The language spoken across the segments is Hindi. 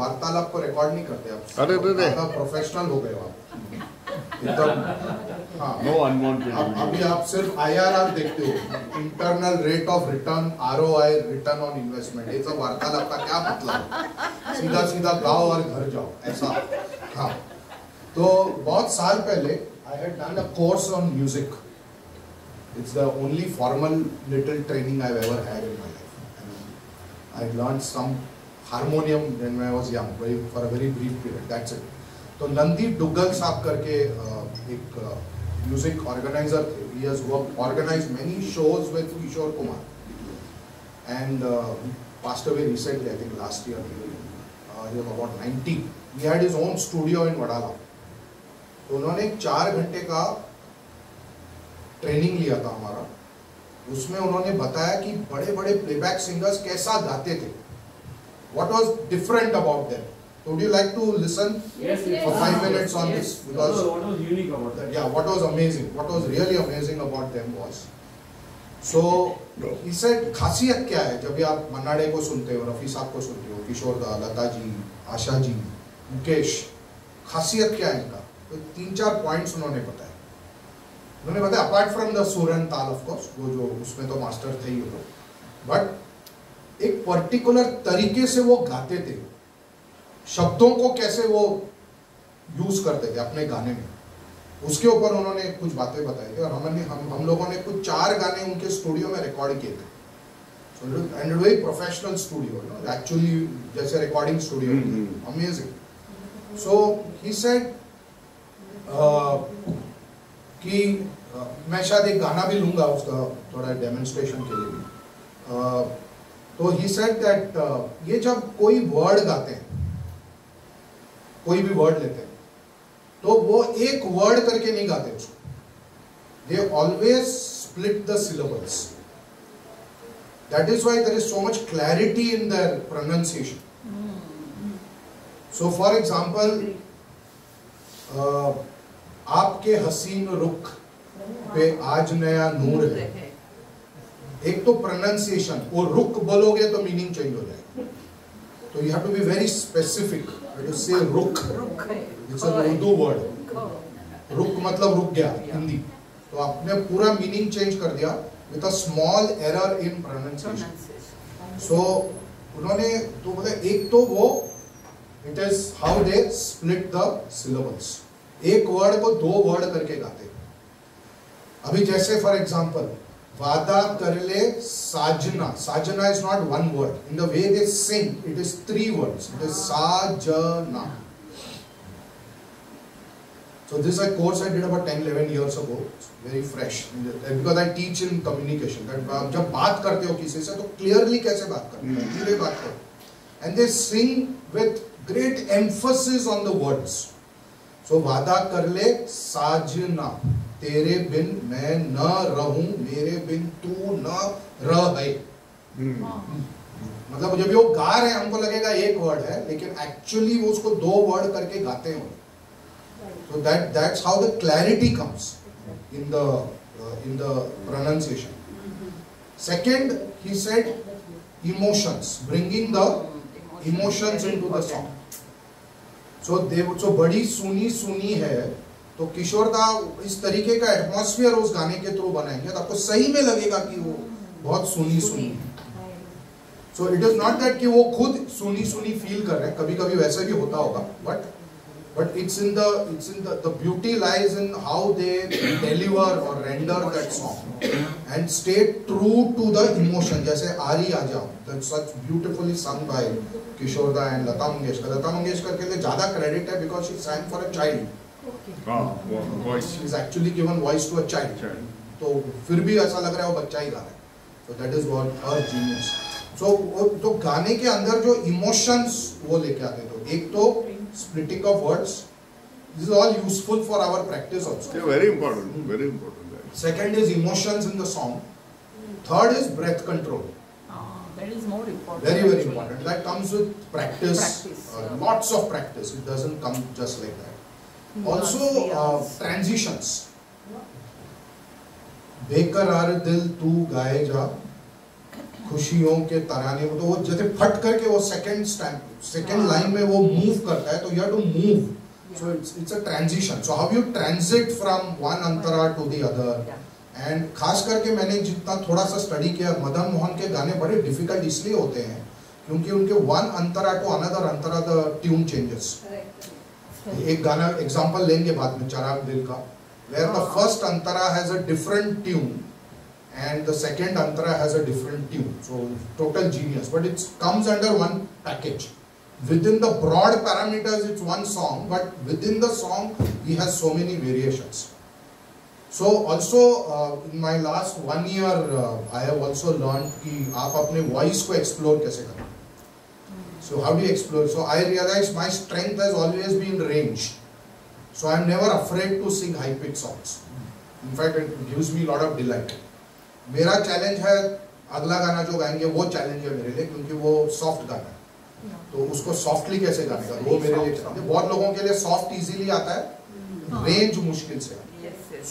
वार्तालाप को रिकॉर्ड नहीं करते आप। अरे प्रोफेशनल हो गए आप एकदम। हाँ, नो अनवांटेड। अभी आप सिर्फ IRR देखते हो, internal rate of return, ROI, return on investment. ये सब वार्तालाप का क्या मतलब? सीधा सीधा गाओ और घर जाओ ऐसा। हाँ, तो बहुत साल पहले I had done a course on music. It's the only formal little training I've ever had in my life. And I learned some harmonium when I was young, for a very brief period. That's it. तो नंदी डुग्गल साहब करके एक म्यूजिक ऑर्गेनाइजर थे. He has organized many shows with Kishore Kumar, and passed away recently, I think last year. He was about 90. He had his own studio in Vadala. तो उन्होंने 4 घंटे का ट्रेनिंग लिया था हमारा. उसमें उन्होंने बताया कि बड़े बड़े प्लेबैक सिंगर्स कैसा गाते थे. What was different about them? So would you like to listen for 5 minutes on this? Because what was unique about that? Yeah, what was amazing, what was really amazing about them was, so he said, खासियत क्या है जब भी आप मन्नाडे को सुनते हो, रफी साहब को सुनते हो, किशोर दा, लता जी, आशा जी, मुकेश, खासियत क्या है इनका? तो 3-4 पॉइंट्स उन्होंने बताया. उन्होंने बताया अपार्ट फ्रॉम द सुर एंड ताल, ऑफ कोर्स वो जो उसमें तो मास्टर थे ही लोग, बट एक पर्टिकुलर तरीके से वो गाते थे. शब्दों को कैसे वो यूज करते थे अपने गाने में, उसके ऊपर उन्होंने कुछ बातें बताई थी. और हम लोगों ने कुछ 4 गाने उनके स्टूडियो में रिकॉर्ड किए थे. And very professional studio, actually जैसे recording studio. Amazing. So he said कि मैं शायद एक गाना भी लूंगा उसका थोड़ा डेमोन्स्ट्रेशन के लिए. तो ही सेड दैट ये जब कोई वर्ड गाते हैं, कोई भी वर्ड लेते हैं, तो वो एक वर्ड करके नहीं गाते उसको. They always split the syllables. That is why there is so much clarity in their pronunciation. So for example, आपके हसीन रुख पे आज नया नूर है. एक तो प्रोनाउंसिएशन, वो रुख बोलोगे तो मीनिंग चेंज हो जाएगा. तो you have to be very specific. To say रुक, it's an उर्दू वर्ड. रुक मतलब रुक गया हिंदी. तो आपने पूरा मीनिंग चेंज कर दिया with a small error in pronunciation. So उन्होंने तो बोले एक तो वो, it is how they split the syllables. एक वर्ड को 2 वर्ड करके गाते. अभी जैसे फॉर एग्जाम्पल, वादा कर ले साजना. साजना is not 1 word. In the way they sing, it is 3 words. It is sajana. So this is a course I did about 10-11 years ago. It's very fresh because I teach in communication. That जब बात करते हो किसी से तो clearly कैसे बात करते हो, धीरे बात करो. And they sing with great emphasis on the words. So वादा कर ले साजना, तेरे बिन मैं न रहूं, मेरे बिन तू न रहे. मतलब जब वो गा रहे हैं हमको लगेगा एक वर्ड है, लेकिन एक्चुअली वो उसको 2 वर्ड करके गाते हैं. So that's how the clarity comes in the pronunciation. Second, he said emotions, bringing the emotions into the song. So बड़ी सुनी है, तो किशोर दा इस तरीके का एटमॉस्फेयर उस गाने के थ्रू बनाएंगे तो आपको सही में लगेगा कि वो बहुत सुनी है. So it is not that कि वो खुद सुनी फील कर रहे हैं, कभी कभी वैसे भी होता होगा, but it's in the beauty lies in how they deliver or render that song and stay true to the emotion. जैसे आरी आ जाओ, that's such beautifully sung by किशोर दा and लता मंगेशकर. लता मंगेशकर के लिए ज्यादा क्रेडिट है because she sang for a child. voice is actually given voice to a child. तो फिर भी ऐसा लग रहा है वो बच्चा ही गा रहा है. So that is what her genius. तो गाने के अंदर जो emotions वो लेके आते. तो एक तो splitting of words. This is all useful for our practice also. Yeah, very important, very important. Second is emotions in the song. Third is breath control. That is more important. Very important. That comes with practice. Lots of practice. It doesn't come just like that. Also transitions. बेकरार दिल तू गाए जा, खुशियों के तराने में, तो वो जैसे फट करके वो सेकंड लाइन में वो मूव करता है, तो you have to move, so it's a transition. So how you transit from one antara to the other. And खास करके मैंने जितना थोड़ा सा स्टडी किया, मदन मोहन के गाने बड़े डिफिकल्ट इसलिए होते हैं क्योंकि उनके one antara to another antara the tune changes. एक गाना एग्जांपल लेंगे बाद में, चराग दिल का, where the first antara has a different tune and the second antara has a different tune. So total genius, but it comes under one package. Within the broad parameters it's one song, but within the song he has so many variations. So also in my last 1 year I have also learned कि आप अपने voice को explore कैसे करें. So how do you explore? So I realized my strength has always been range. So I am never afraid to sing high pitched songs. In fact, it gives me a lot of delight. मेरा चैलेंज है अगला गाना जो गाएंगे वो चैलेंज है मेरे लिए, क्योंकि वो सॉफ्ट गाना है, तो उसको सॉफ्टली कैसे गाने का वो मेरे लिए चैलेंज है. बहुत लोगों के लिए सॉफ्ट इजीली आता है, रेंज मुश्किल से.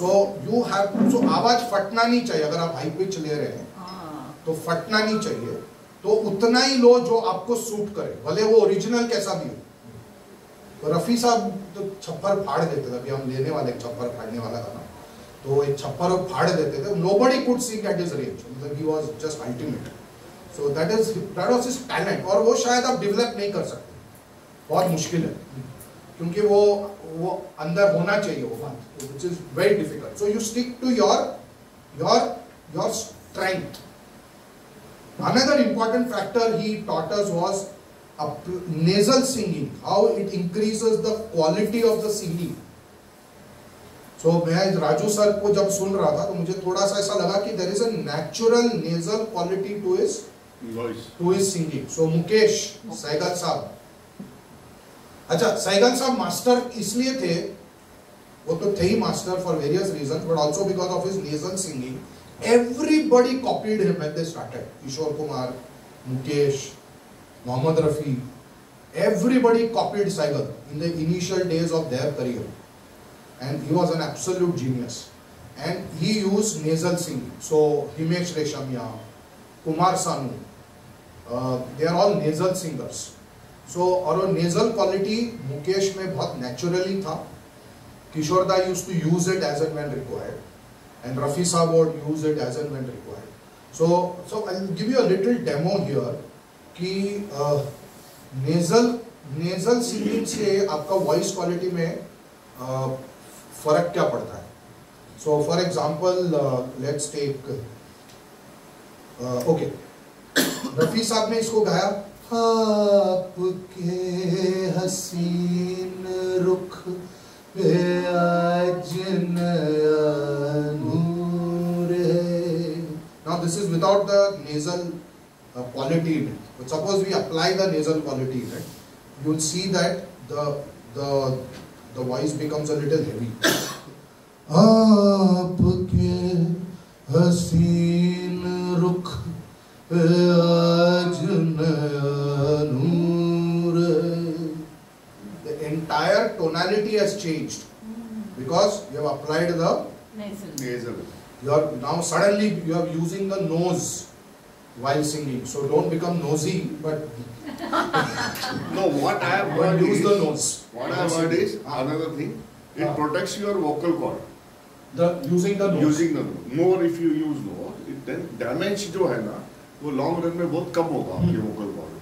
सो यू हैव, सो आवाज फटना नहीं चाहिए. अगर आप हाई पिच ले रहे हैं तो फटना नहीं चाहिए, तो उतना ही लो जो आपको सूट करे, भले वो ओरिजिनल कैसा भी हो. तो रफी साहब तो छप्पर फाड़ देते थे. अभी हम लेने वाले छप्पर फाड़ने वाला गाना, तो एक छप्पर फाड़ देते थे. Nobody could sing at his range, मतलब he was just ultimate. So that was his talent. और वो शायद आप डेवलप नहीं कर सकते, बहुत मुश्किल है, क्योंकि वो अंदर होना चाहिए वो बात, which is very difficult. So you stick to your strength. Another important factor he taught us was nasal singing, how it increases the quality of the singing. So मैं राजू सर को जब सुन रहा था तो मुझे थोड़ा सा ऐसा लगा कि there is a natural nasal quality to his voice, to his singing. So Mukesh Sehgal साहब, अच्छा सहगल साहब मास्टर इसलिए थे, वो तो थे ही master for various reasons, but also because of his nasal singing. Everybody copied him when they started. Kishore Kumar, Mukesh, Mohammad Rafi, everybody copied Saigal in the initial days of their career, and he was an absolute genius. And he used nasal singing. So Himesh Reshamya, Kumar Sanu, they are all nasal singers. So और वो nasal quality मुकेश में बहुत naturally था. Kishore Da used to use it as and when required. And Rafi Saab would use it as and when required. So I'll give you a little demo here कि nasal singing से आपका voice quality में फर्क क्या पड़ता है. So for example, let's take okay, Rafi साहब ने इसको गाया, आपके हसीन रुख पे आज नया नूर है. Now this is without the nasal quality in it. But suppose we apply the nasal quality in it, you will see that the voice becomes a little heavy. आपके हसीन रुख पे आज नया नूर है. The entire tonality has changed because you have applied the nasal. You are now suddenly you are using the nose while singing. So don't become nosy, but No, what I have but heard use is, the nose. what I have heard is another thing. It protects your vocal cord. Using the nose. Using the nose. More if you use nose, it then damage जो है ना, वो long run में बहुत कम होगा आपके vocal cord.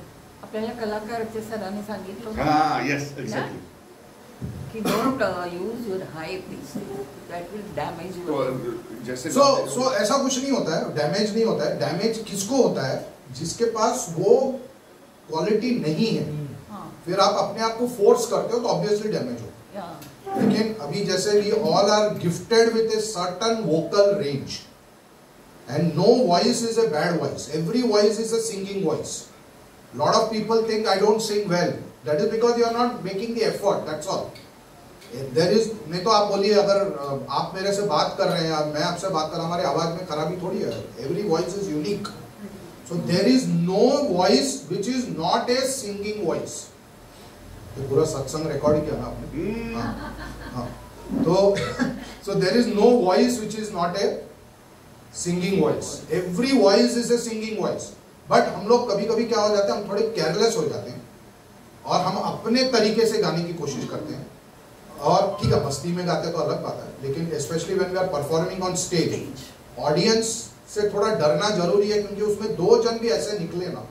आपल्याला कलाकारच्या सरांनी सांगितलं हाँ, yes, exactly. की don't use your high pitch, that will damage your. जैसे So ऐसा कुछ नहीं होता है, डैमेज नहीं होता है. डैमेज किसको होता है? जिसके पास वो क्वालिटी नहीं है. फिर आप अपने आप को फोर्स करते हो तो ऑब्वियसली डैमेज हो. लेकिन अभी जैसे we all are gifted with a certain vocal range, and no voice is a bad voice. Every voice is a singing voice. Lot of people think I don't sing well. That is because you are not making the effort, that's all. There is, नहीं तो आप बोलिए अगर आप मेरे से बात कर रहे हैं, मैं आपसे बात कर रहा हूं, हमारी आवाज में खराबी थोड़ी है. Every voice is unique. So there is no voice which is not a singing voice. तो पूरा सत्संग रिकॉर्ड किया ना आपने. तो so there is no voice which is not a singing voice. Every voice is a singing voice. But हम लोग कभी कभी क्या हो जाते हैं, हम थोड़े केयरलेस हो जाते हैं और हम अपने तरीके से गाने की कोशिश करते हैं। और ठीक है, मस्ती में गाते तो अलग बात है, लेकिन specially when we are performing on stage, audience से थोड़ा डरना जरूरी है, क्योंकि उसमें 2 जन भी ऐसे निकले ना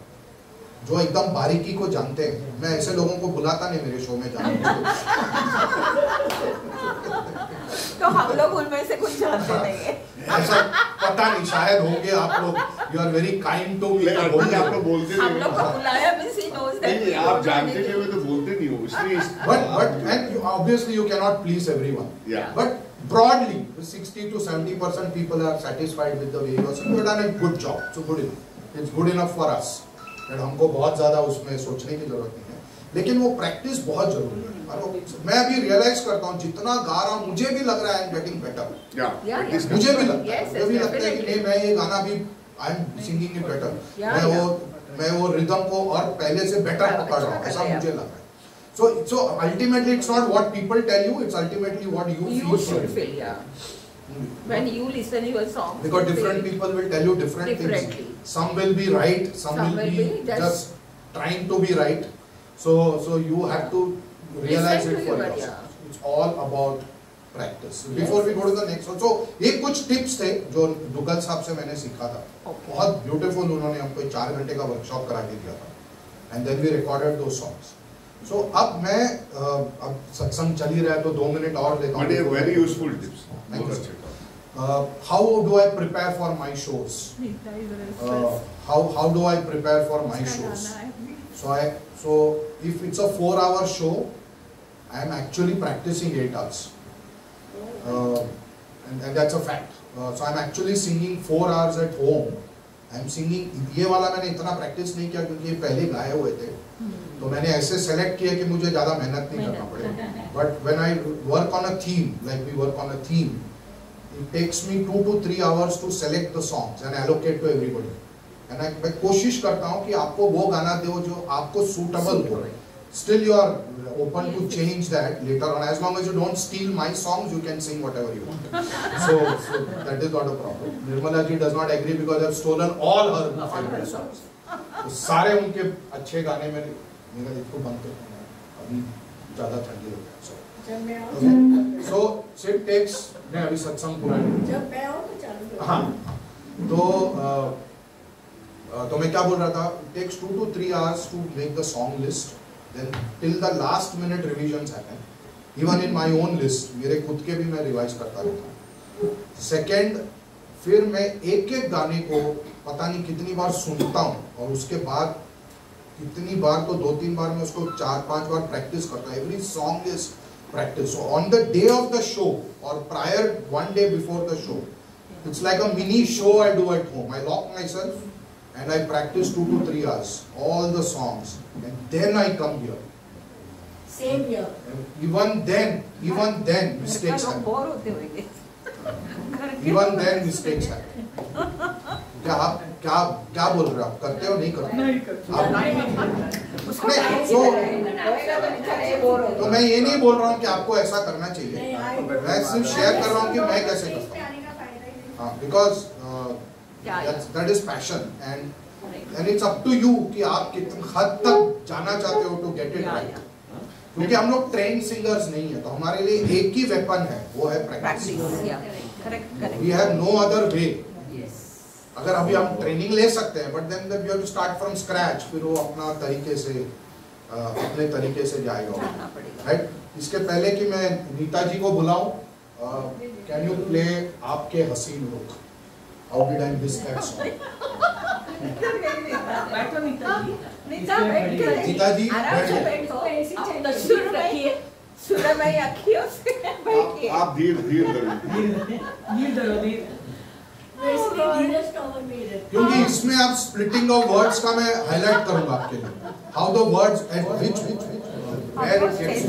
जो एकदम बारीकी को जानते हैं। मैं ऐसे लोगों को बुलाता नहीं मेरे शो में जाने के लिए। तो हम लोग उनमें से कुछ जानते नहीं है। ऐसा पता नहीं, शायद होंगे आप लोग, you are very kind to me, आप तो बोलते हम नहीं लोग को बुलाया means he knows that नहीं, आप जानते नहीं हुए तो बोलते नहीं हो, इसलिए but and obviously you cannot please everyone, Yeah. but broadly 60 to 70% people are satisfied with the way you are singing. You have done a good job, so good enough, it's good enough for us, and हमको बहुत ज्यादा उसमें सोचने की जरूरत नहीं है, लेकिन वो प्रैक्टिस बहुत जरूरी है। मैं अभी रियलाइज करता हूँ जितना गा रहा हूँ, मुझे भी लग रहा है आई एम गेटिंग बेटर, मुझे भी लगता है, मुझे भी लगता है कि नहीं, मैं ये गाना भी I am singing it better, मैं वो रिदम को और पहले से बेटर पकड़ रहा हूँ, ऐसा मुझे लग रहा है। So ultimately it's not what people tell you, it's ultimately what you feel. You should feel, yeah. When you listen to your song, Because different people will tell you different things. Some will be right, some will be just trying to be right. So you have to realize it for yourself. It's all about practice. Before we go to the next one, so ये कुछ tips थे जो दुग्गल साहब से मैंने सीखा था। बहुत beautiful, उन्होंने हमको 4 घंटे का workshop करा के दिया था, and then we recorded those songs. So अब मैं अब सत्संग चल ही रहा है तो 2 मिनट और लेता हूँ। Very useful tips. How do I prepare for my shows? How do I prepare for my shows? So if it's a 4-hour show, I am actually practicing 8 hours, and that's a fact. So I'm actually singing 4 hours at home. I'm singing, ये वाला मैंने इतना प्रैक्टिस नहीं किया क्योंकि ये पहले गाए हुए थे, तो मैंने ऐसे सेलेक्ट किया कि मुझे ज़्यादा मेहनत नहीं करना पड़े। But when I work on a theme, like we work on a theme, it takes me 2 to 3 hours to select the songs and allocate to everybody. And मैं कोशिश करता हूँ कि आपको वो गाना दो जो आपको suitable हो। Still you are open to change that later on, as long as you don't steal my songs, you can sing whatever you want. So that is not a problem. Nirmala ji does not agree because I have stolen all her favorite songs. तो सारे उनके अच्छे गाने मेरा इसको बंद करना है, अभी ज़्यादा ठंडी हो गया। So it takes, मैं अभी सत्संग पूरा नहीं, हाँ, तो मैं क्या बोल रहा था, it takes 2 to 3 hours to make the song list. Then till the last minute revisions happen. Even in my own list, मेरे खुद के भी मैं रिवाइज करता रहता हूँ। Second, फिर मैं एक गाने को पता नहीं कितनी बार सुनता हूँ और उसके बाद कितनी बार तो 2-3 बार मैं उसको 4-5 बार प्रैक्टिस करता हूँ। Every song is practice. So on the day of the show or prior 1 day before the show, it's like a mini show I do at home. I lock myself and I practice 2 to 3 hours, all the songs, and then I come here. Same here. And even then mistakes happen. Even then mistakes happen. क्या बोल रहे हो आप, करते हो नहीं करते? नहीं तो मैं ये नहीं बोल रहा हूँ कि आपको ऐसा करना चाहिए, मैं सिर्फ शेयर कर रहा हूँ कि मैं कैसे करता हूँ, because that is passion and it's up to you कि आप कितने हद तक जाना चाहते हो to get it right. क्योंकि हम लोग ट्रेन सिंगर्स नहीं है, तो हमारे लिए एक ही वेपन है, वो है practice. We have no other way. अगर अभी हम ट्रेनिंग ले सकते हैं, but then you have to start from scratch, फिर वो अपना तरीके से अपने तरीके से जाएगा, राइट? इसके पहले कि मैं नीता जी को बुलाऊं, कैन यू प्ले आपके हसीन रुख? How did I miss that song? Nita जी आप धीरे क्योंकि इसमें आप स्प्लिटिंग ऑफ वर्ड्स का मैं हाईलाइट करूंगा आपके लिए, how the words and which where it gets.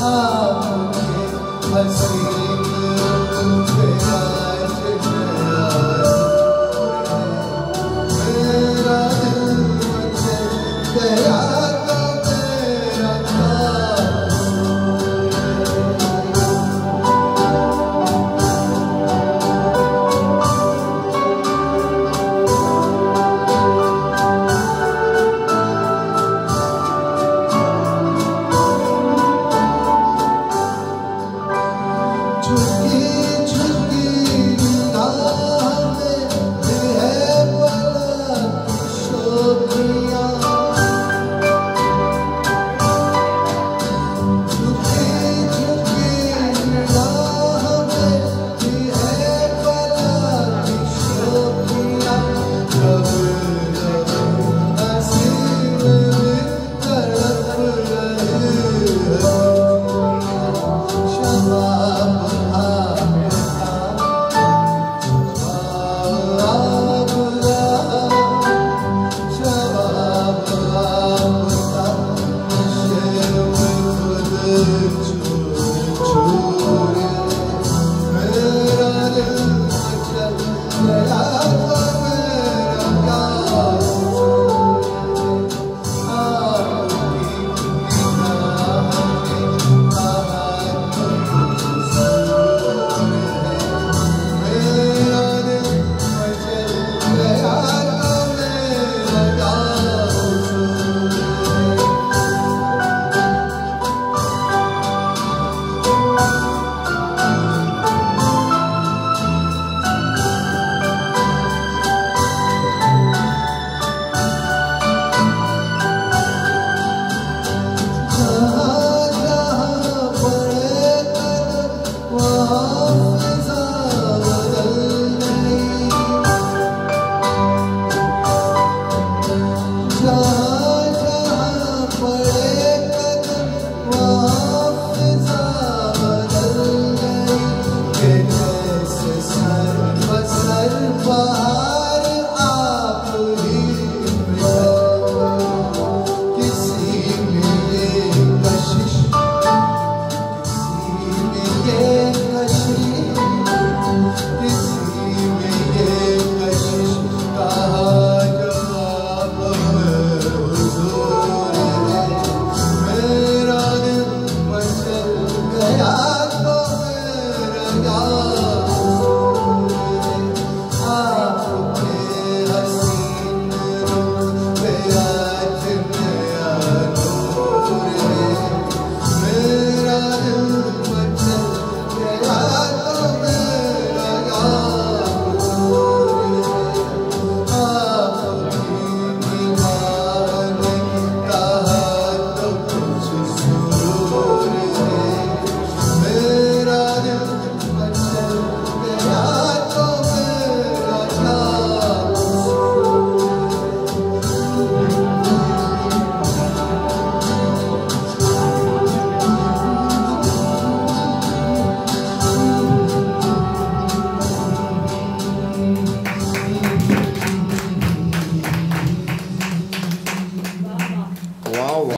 आपके हंस